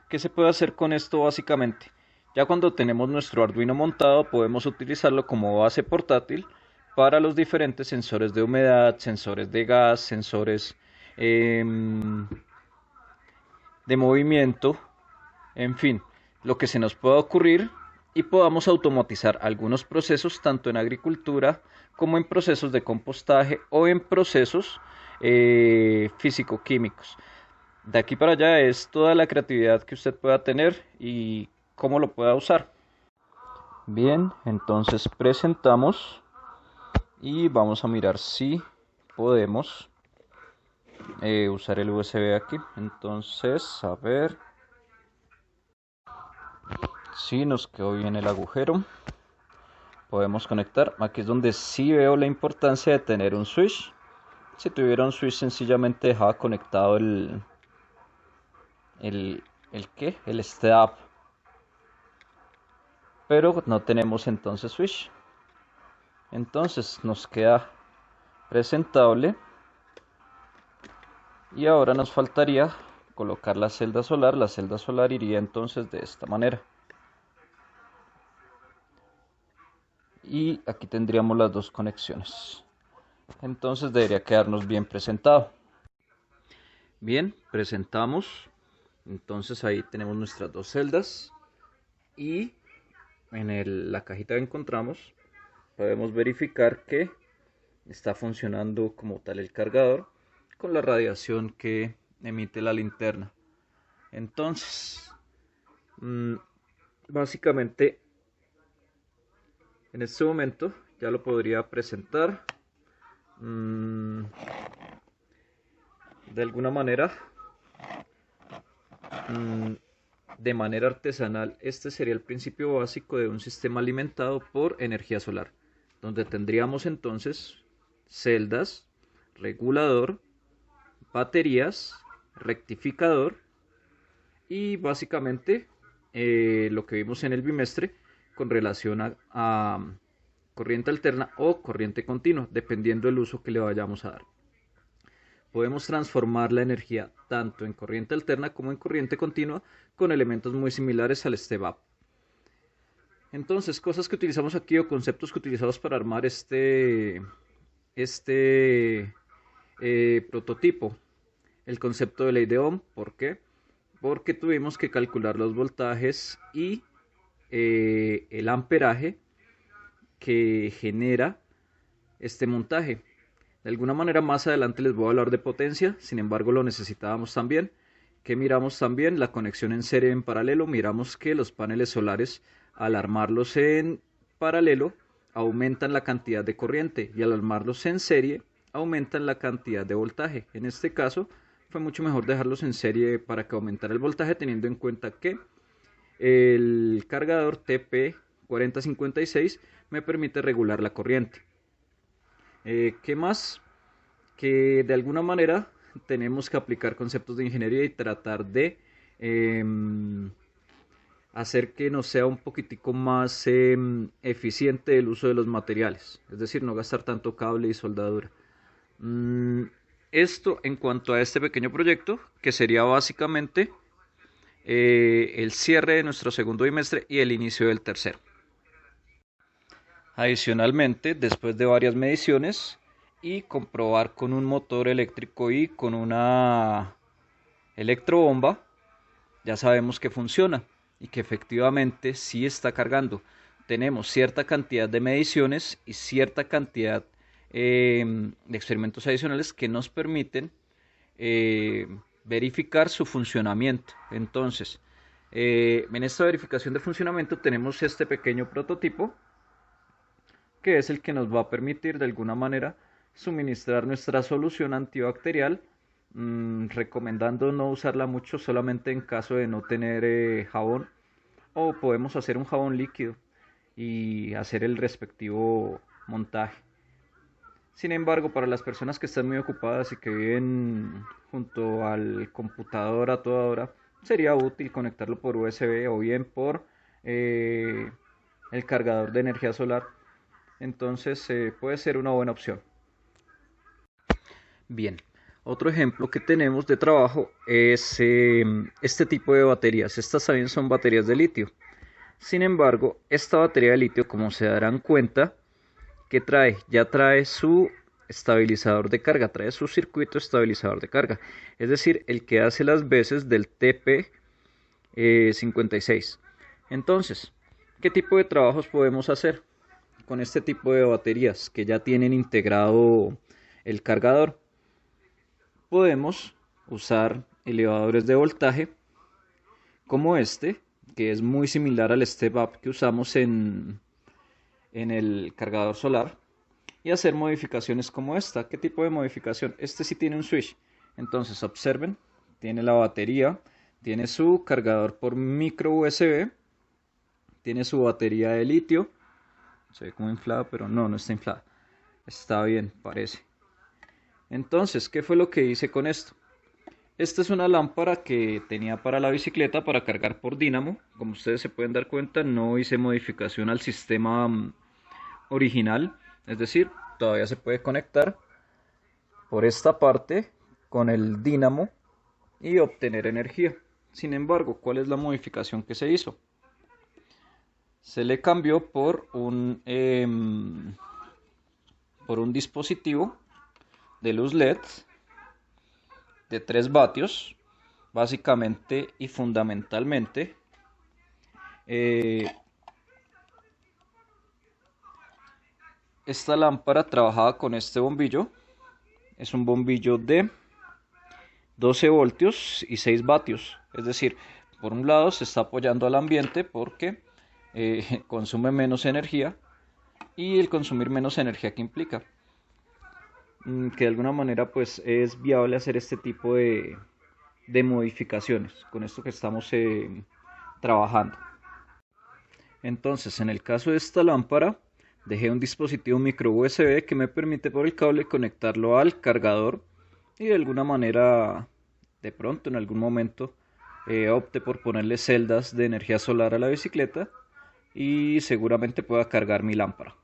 S2: ¿qué se puede hacer con esto básicamente? Ya cuando tenemos nuestro Arduino montado podemos utilizarlo como base portátil para los diferentes sensores de humedad, sensores de gas, sensores de movimiento, en fin, lo que se nos pueda ocurrir, y podamos automatizar algunos procesos tanto en agricultura como en procesos de compostaje o en procesos físico-químicos. De aquí para allá es toda la creatividad que usted pueda tener y cómo lo pueda usar. Bien, entonces presentamos y vamos a mirar si podemos usar el USB aquí. Entonces, a ver si nos quedó bien el agujero. Podemos conectar. Aquí es donde sí veo la importancia de tener un switch. Si tuviera un switch sencillamente dejaba conectado el step, pero no tenemos entonces switch, entonces nos queda presentable y ahora nos faltaría colocar la celda solar. La celda solar iría entonces de esta manera y aquí tendríamos las dos conexiones, entonces debería quedarnos bien presentado. Bien, presentamos. Entonces ahí tenemos nuestras dos celdas y en la cajita que encontramos podemos verificar que está funcionando como tal el cargador con la radiación que emite la linterna. Entonces, básicamente en este momento ya lo podría presentar de alguna manera. De manera artesanal. Este sería el principio básico de un sistema alimentado por energía solar, donde tendríamos entonces celdas, regulador, baterías, rectificador y básicamente lo que vimos en el bimestre con relación a corriente alterna o corriente continua, dependiendo del uso que le vayamos a dar. Podemos transformar la energía tanto en corriente alterna como en corriente continua con elementos muy similares al step up. Entonces, cosas que utilizamos aquí o conceptos que utilizamos para armar este prototipo. El concepto de ley de Ohm, ¿por qué? Porque tuvimos que calcular los voltajes y el amperaje que genera este montaje. De alguna manera más adelante les voy a hablar de potencia, sin embargo lo necesitábamos también. ¿Qué miramos también? La conexión en serie en paralelo. Miramos que los paneles solares, al armarlos en paralelo, aumentan la cantidad de corriente y al armarlos en serie, aumentan la cantidad de voltaje. En este caso fue mucho mejor dejarlos en serie para que aumentara el voltaje, teniendo en cuenta que el cargador TP4056 me permite regular la corriente. ¿Qué más? Que de alguna manera tenemos que aplicar conceptos de ingeniería y tratar de hacer que nos sea un poquitico más eficiente el uso de los materiales, es decir, no gastar tanto cable y soldadura. Esto en cuanto a este pequeño proyecto, que sería básicamente el cierre de nuestro segundo bimestre y el inicio del tercero. Adicionalmente, después de varias mediciones y comprobar con un motor eléctrico y con una electrobomba, ya sabemos que funciona y que efectivamente sí está cargando. Tenemos cierta cantidad de mediciones y cierta cantidad de experimentos adicionales que nos permiten verificar su funcionamiento. Entonces, en esta verificación de funcionamiento tenemos este pequeño prototipo, que es el que nos va a permitir de alguna manera suministrar nuestra solución antibacterial, recomendando no usarla mucho, solamente en caso de no tener jabón, o podemos hacer un jabón líquido y hacer el respectivo montaje. Sin embargo, para las personas que están muy ocupadas y que viven junto al computador a toda hora, sería útil conectarlo por USB o bien por el cargador de energía solar. Entonces puede ser una buena opción. Bien, otro ejemplo que tenemos de trabajo es este tipo de baterías. Estas también son baterías de litio. Sin embargo, esta batería de litio, como se darán cuenta, ¿qué trae? Ya trae su estabilizador de carga, trae su circuito estabilizador de carga. Es decir, el que hace las veces del TP56. Entonces, ¿qué tipo de trabajos podemos hacer con este tipo de baterías que ya tienen integrado el cargador? Podemos usar elevadores de voltaje como este, que es muy similar al step up que usamos en el cargador solar, y hacer modificaciones como esta. ¿Qué tipo de modificación? Este sí tiene un switch. Entonces observen, tiene la batería, tiene su cargador por micro USB, tiene su batería de litio. Se ve como inflada, pero no está inflada. Está bien, parece. Entonces, ¿qué fue lo que hice con esto? Esta es una lámpara que tenía para la bicicleta para cargar por dínamo. Como ustedes se pueden dar cuenta, no hice modificación al sistema original. Es decir, todavía se puede conectar por esta parte con el dínamo y obtener energía. Sin embargo, ¿cuál es la modificación que se hizo? Se le cambió por un dispositivo de luz LED de 3 vatios, básicamente y fundamentalmente. Esta lámpara trabajaba con este bombillo. Es un bombillo de 12 voltios y 6 vatios. Es decir, por un lado se está apoyando al ambiente porque consume menos energía, y el consumir menos energía que implica que de alguna manera pues es viable hacer este tipo de modificaciones con esto que estamos trabajando. Entonces, en el caso de esta lámpara, dejé un dispositivo micro USB que me permite por el cable conectarlo al cargador, y de alguna manera, de pronto en algún momento, opte por ponerle celdas de energía solar a la bicicleta y seguramente pueda cargar mi lámpara.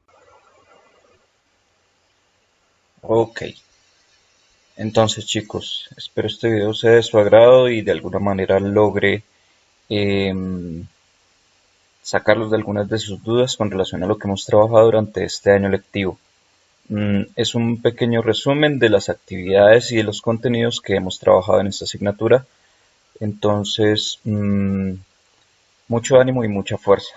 S6: Ok, entonces chicos, espero este video sea de su agrado y de alguna manera logre sacarlos de algunas de sus dudas con relación a lo que hemos trabajado durante este año lectivo. Es un pequeño resumen de las actividades y de los contenidos que hemos trabajado en esta asignatura. Entonces, mucho ánimo y mucha fuerza.